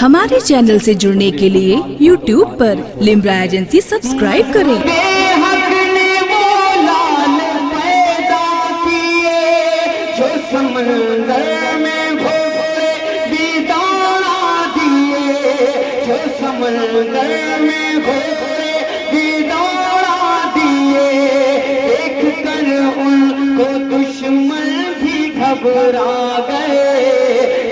ہمارے چینل سے جڑنے کے لیے YouTube پر لمبرا ایجنسی سبسکرائب کریں۔ گھبرا گئے،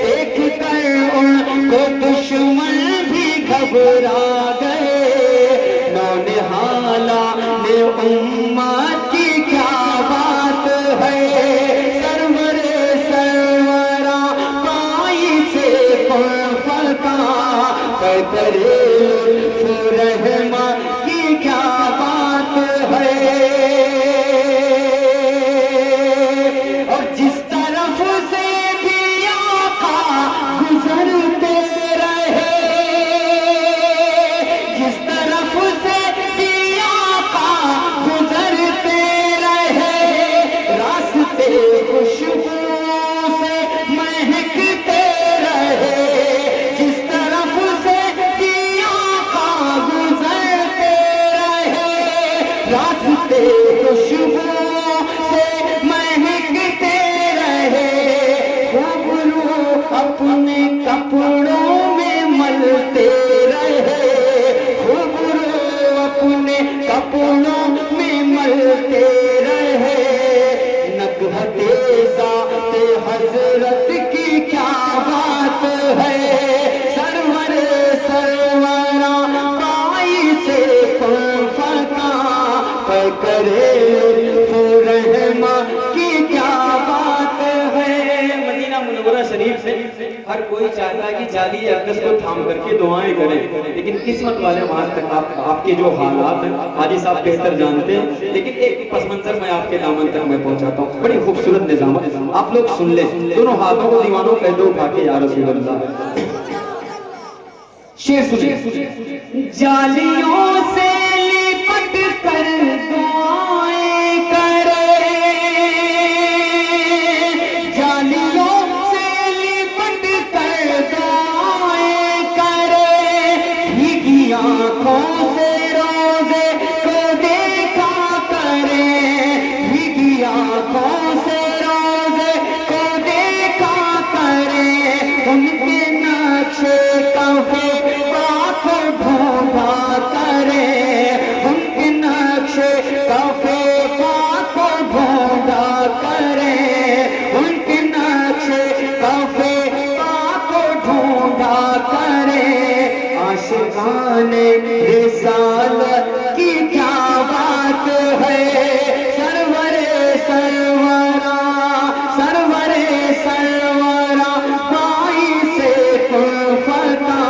دیکھ کر ان کو دشمن بھی گھبرا گئے۔ نونہالا نے امت کی کیا بات ہے، سرور سروراں پائی سے فرقہ کرے رحمہ کی کیا بات ہے۔ اور جس طرف سے بھی آقا گزرتے رہے، جس طرف سے بھی آقا گزرتے رہے، راستے خوشبو سے مہکتے رہے، جس طرف سے بھی آقا گزرتے رہے، راستے خوشبو سے مہکتے رہے، اپنے کپڑوں میں ملتے رہے، خوبرو اپنے کپڑوں میں ملتے رہے۔ نگہت ذات حضرت کی کیا بات ہے، سرور سروراں پائی سے فرقہ کرے رحمہ کی کیا بات ہے۔ مدینہ منورہ شریف سے ہر کوئی چاہتا ہے کہ جعلی اقدس کو تھام کر کے دعائیں کریں، لیکن قسمت والے وہاں تک آپ کے جو حالات ہیں حاجی صاحب بہتر جانتے ہیں، لیکن ایک پس منظر میں آپ کے دامن تک میں پہنچاتا ہوں۔ بڑی خوبصورت نظام ہے، آپ لوگ سن لیں، دونوں ہاتھوں کو دیوانوں کہہ دو اٹھا کے یا رسول اللہ۔ شیر سنیں، جالیوں سے لپٹ کر دعائیں کرے، جالیوں سے لپٹ کر دعائیں کرے، بھیگی آنکھوں سے روزے کو دیکھا کرے، بھیگی آنکھوں سے روزے کو دیکھا کرے، ان کے نقشے کفے پاک ڈھونڈا کرے، ان کے نقشے کفے پاک ڈھونڈا کرے، ان کے نقشے کفے پاک ڈھونڈا کرے۔ عاشقان رسالت کی کیا بات ہے، سرور سروراں سرور سروراں پائی سے فرقہ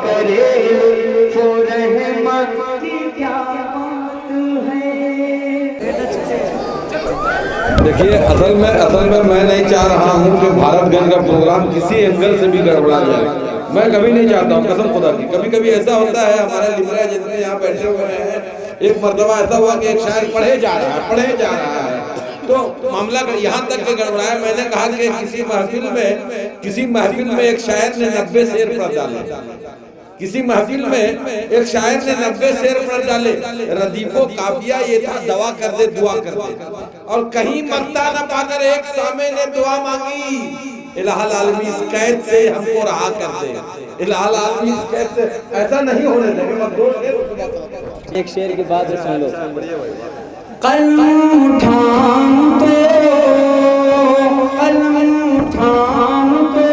کرے رحمت کی کیا بات ہے۔ دیکھیے اصل میں میں نہیں چاہ رہا ہوں کہ بھارت گنج کا پروگرام کسی اینگل سے بھی گڑبڑا جائے، میں کبھی نہیں چاہتا ہوں، قسم خدا کی۔ کبھی کبھی ایسا ہوتا ہے، ہمارے لمبرا جتنے یہاں بیٹھے ہوئے ہیں، ایک مرتبہ ایسا ہوا کہ ایک شاعر پڑھے جا رہا ہے تو معاملہ یہاں تک کہ گڑبڑایا۔ میں نے کہا کہ کسی محفل میں ایک شاعر نے 90 شعر پڑھ ڈالے، کسی محفل میں ایک شاعر نے 90 شعر پڑھ ڈالے، ردیف و قافیہ یہ تھا دوا کر دے دعا کر دے، اور کہیں مقطع نہ پا کر ایک سامع نے دعا مانگی، الہ العالمین اس قید سے ہم کو رہا کر دے، الہ العالمین اس قید سے ایسا نہیں ہونے دے۔ ایک شعر کی بات سن لو، قلم تھام تو قلم تھام تو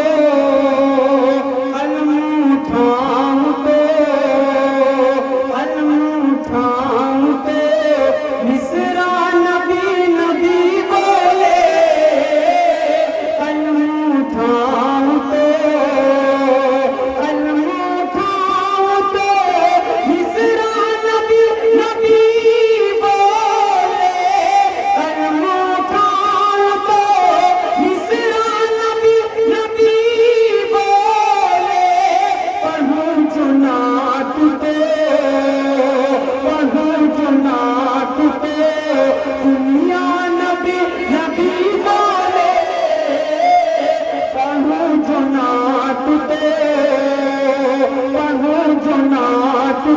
قلم تھام تو قلم تھام تو مصرع نبی نبی بولے، قلم تھام تو قلم تھام تو مصرع نبی نبی بولے، قلم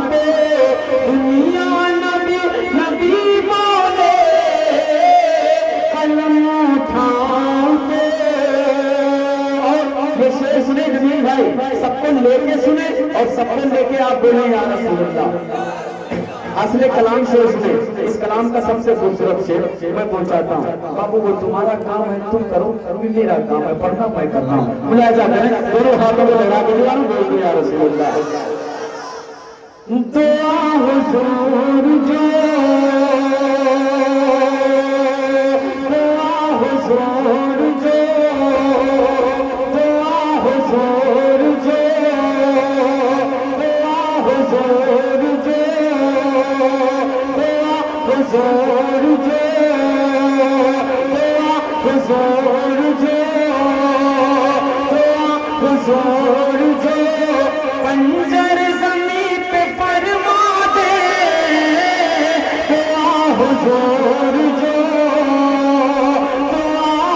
پہ دنیا نبی نبی بولے قلم اٹھاتے. اور یہ شعر سنے جمیل بھائی، سب کو لے کے سنے اور سب کو لے کے آپ بولیں یا رسول اللہ. اصل کلام سے سنے. اس کلام کا سب سے خوبصورت شعر میں پہنچاتا ہوں. بابو وہ تمہارا کام ہے تم کرو، میرا کام ہے پڑھنا میں کرنا ہوں. ملاحظہ کریں، دونوں ہاتھوں کو لگا کے دیواروں بول دیا رسول اللہ. دعا حضور جو، دعا حضور جو، دعا حضور جو، دعا حضور جو، حضور جو، حضور جو، حضور جو پنجر زمین پہ فرما دے. حضور جو،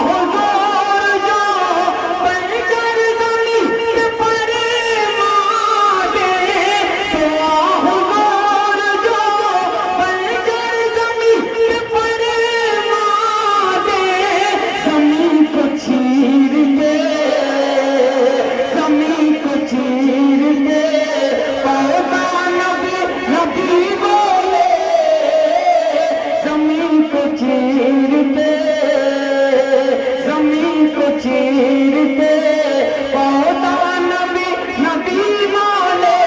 حضور جو پنجر زمین پہ فرما دے. حضور جو پنجر زمین پہ فرما دے. زمین کو چیر کے، زمین کو چیر کے پودا نبی نبی بولے. زمین کو چیر کے، زمین کو چیر کے پودا نبی نبی بولے.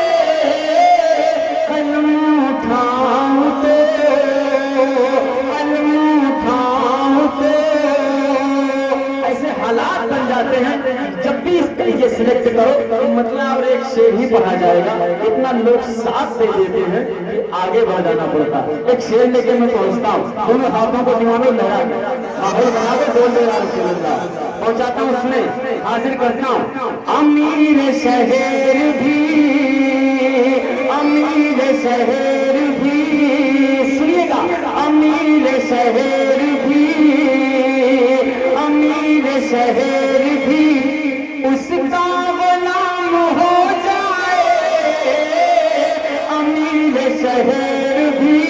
قلم اٹھاؤ تو، قلم اٹھاؤ تو. ایسے حالات بن جاتے ہیں جب بھی اس طریقے سلیکٹ کرو مطلب اور ایک شعر ہی پڑھا جائے گا. اتنا لوگ ساتھ دے دیتے ہیں کہ آگے بڑھ جانا پڑتا. ایک شعر لے کے میں پہنچتا ہوں، دونوں ہاتھوں کو دیوانوں لگا کے ماحول بنا کے بول دے یا رسول اللہ. پہنچاتا ہوں، اس میں حاضر کرتا ہوں. امیر شہر بھی، امیر شہر بھی، سنیے گا. امیر شہر بھی، امیر شہر بھی اس کا غلام ہو جائے. امیر شہر بھی،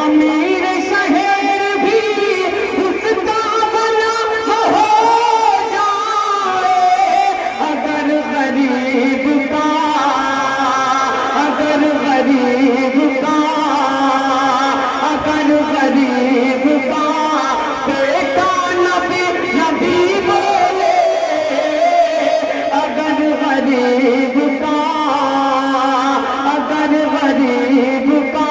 امیر شہر بھی اس کا غلام ہو جائے. اگر غریب کا، اگر غریب کا، اگر غریب کا بیٹا نبی نبی بولے. اگر غریب کا، اگر غریب کا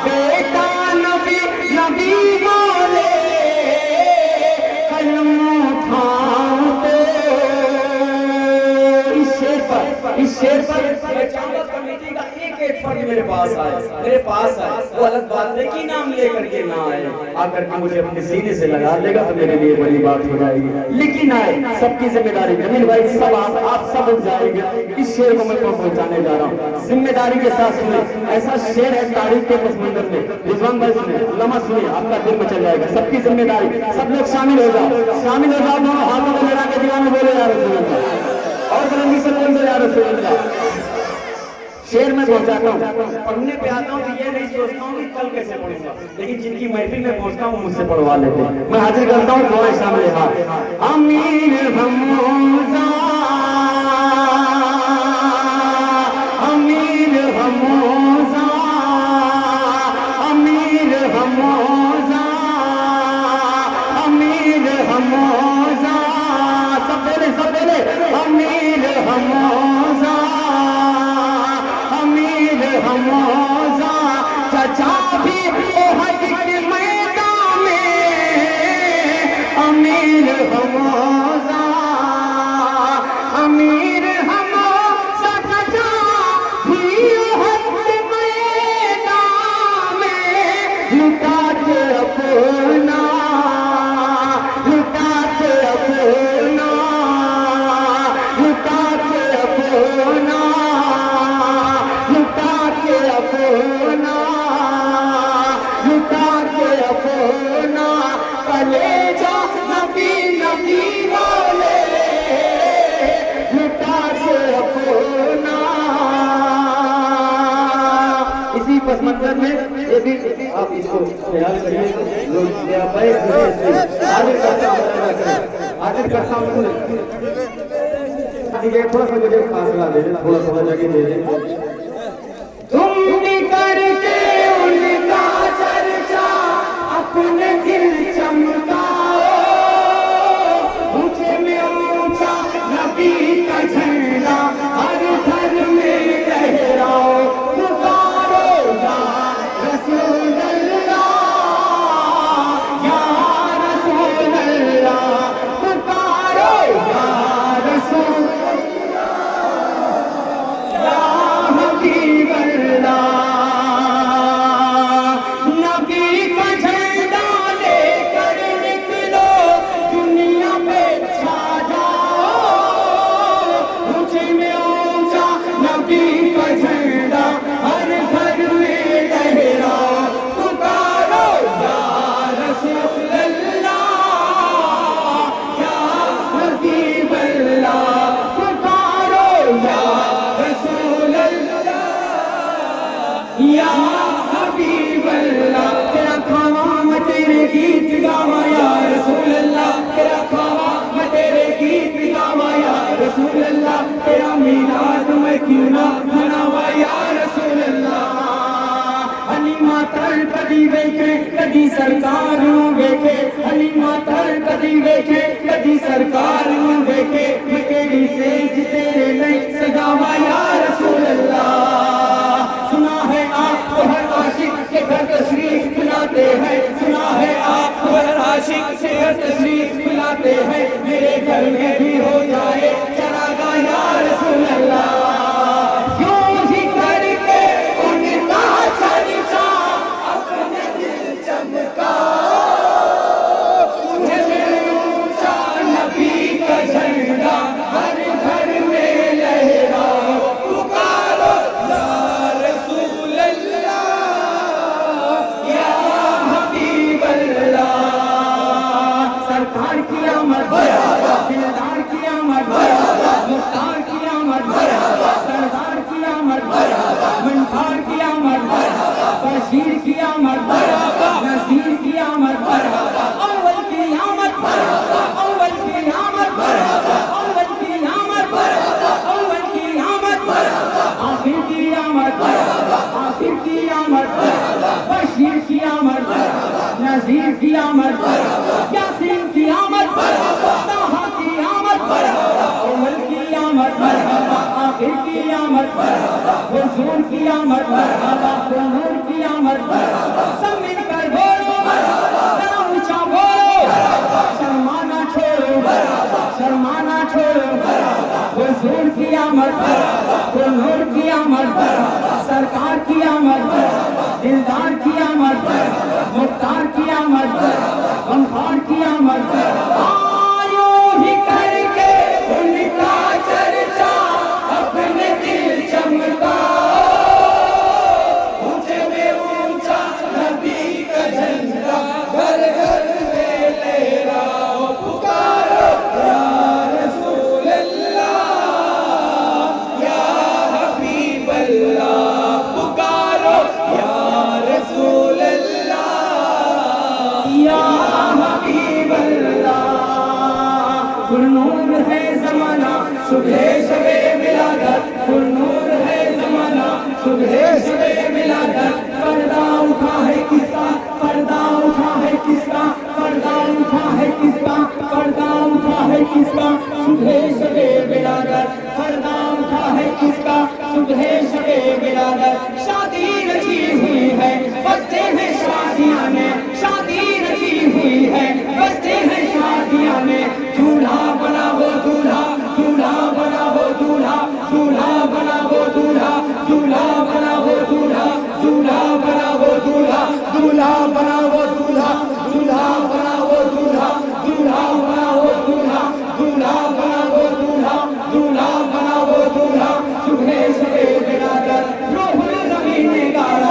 بیٹا نبی نبی بولے. قلم اٹھاؤ تو. اس شعر پر جامعت کمیٹی کا ایک فرد میرے پاس آئے. وہ الگ بات ہے کہ نام لے کر کے نہ آئے، آ کر کے مجھے اپنے سینے سے لگا لے گا تو میرے لیے بڑی بات ہو جائے گی. لیکن آئے، سب کی ذمہ داری. جمیل بھائی سب آپ سب اٹھ جائیں گے. اس شعر کو میں پہنچانے جا رہا ہوں. ذمہ داری کے ساتھ سنیں. ایسا شعر ہے تاریخ کے پس منظر میں. رضوان بھائی سنیں، علماء سنیں، آپ کا دل مچل جائے گا. سب کی ذمہ داری. سب لوگ شامل ہو جاؤ، شامل ہو جاؤ. دونوں ہاتھوں کو لڑا کے دیوانوں بولے یا رسول اللہ. اور بلندی سے بول دو یا رسول اللہ. شعر میں پہنچاتا ہوں، پڑھنے پہ آتا ہوں تو یہ نہیں سوچتا ہوں کہ کل کیسے پڑھوں گا، لیکن جن کی محفل میں پہنچتا ہوں مجھ سے پڑھوا لیتے ہیں. میں حاضر کرتا ہوں دعائیں شامل ہاتھ. امیر حمزہ، امیر حمزہ، امیر حمزہ، امیر حمزہ. سب بولے، سب بولے. امیر حمزہ، امیر حمزہ. چچا بھی احد کے میدان میں. امیر حمزہ، میں یہ بھی آپ اس کو خیال کریے لوگ حاضر کرتا ہوں تھوڑا سا مجھے فاصلہ دے دیں تھوڑا جگہ دے دیں تم بھی کر کے ان کا چرچا اپنے دل چمکاؤ اونچے میں اونچا نبی کا جھنڈا ہر گھر میں لہراؤ پکارو یا رسول اللہ یا رسول اللہ پکارو یا رسول یا حبیب اللہ نبی کا جھنڈا لے کر نکلو دنیا پہ چھا جاؤ اونچے میں اونچا نبی کا جھنڈا ہر گھر میں لہراؤ پکارو یا رسول اللہ یا حبیب اللہ پکارو یا رسول اللہ یا حبیب اللہ تیرا کھاوا میں تیرے گیت گاوا یا رسول اللہ تیرا کھاوا میں تیرے گیت گاوا یا رسول اللہ تیرا میلاد میں کیوں نہ مناوا یا رسول اللہ علی ماتر کدی ویکھے کدی سرکار نوں ویکھے علی ماتر کدی ویکھے کدی سرکار نوں ویکھے میں کیڑی سیج تیرے لئی سجاوا یا رسول اللہ سنا ہے آپ کو ہر عاشق کے گھر تشریف لاتے ہیں سنا ہے آپ کو ہر عاشق کے گھر تشریف لاتے ہیں میرے گھر میں بھی ہو جائے چراغا یا رسول اللہ یوں ہی کر کے ان کا چرچا اپنے دل چمکاؤ اونچے میں اونچا نبی کا جھنڈا ہر گھر میں لہراؤ پکارو یا رسول اللہ یا حبیب اللہ سرکار کی آمد دلدار کی آمد مختار کی آمد سردار کی آمد منفار کی آمد بشیر کی آمد نذیر کی آمد اول کی آمد اول کی آمد اول کی آمد اول کی آمد آخر کی آمد آخر کی آمد بشیر کی آمد نذیر کی آمد یاسین کی آمد طٰہٰ کی آمد اول کی آمد آخر کی آمد حضور کی آمد نور کی آمد سب مل کر بولو ذرا اونچا بولو شرمانا چھوڑو شرمانا چھوڑو حضور کی آمد نور کی آمد سرکار کی آمد دلدار کی آمد مختار کی آمد غمخوار کی آمد آیو ہی کر کے ان کا چرچا اپنے دل چمکاؤ اونچے میں اونچا نبی کا جھنڈا گھر گھر میں لہراؤ پکارو یا رسول اللہ یا حبیب اللہ پکارو یا رسول اللہ یا حبیب اللہ پر نور ہے زمانہ صبح شب ولادت پر نور ہے زمانہ صبح شب ولادت پردہ اٹھا ہے کس کا پردہ اٹھا ہے کس کا پردہ اٹھا ہے کس کا پردہ اٹھا ہے کس کا صبح شب ولادت پردہ اٹھا ہے کس کا صبح شب ولادت شادی رچی ہوئی ہے بچے ہیں شادیاں میں شادی رچی ہوئی ہے بچے ہیں شادیاں میں دولہا بنا وہ دولہا دولہا بنا وہ دولہا دولہا بنا وہ دولہا دولہا بنا وہ دولہا دولہا بنا وہ دولہا دولہا بنا وہ دولہا دولہا بنا وہ دولہا دولہا بنا وہ دولہا دولہا بنا وہ دولہا دولہا بنا وہ دولہا صبح شب ولادت روح النبی نے گایا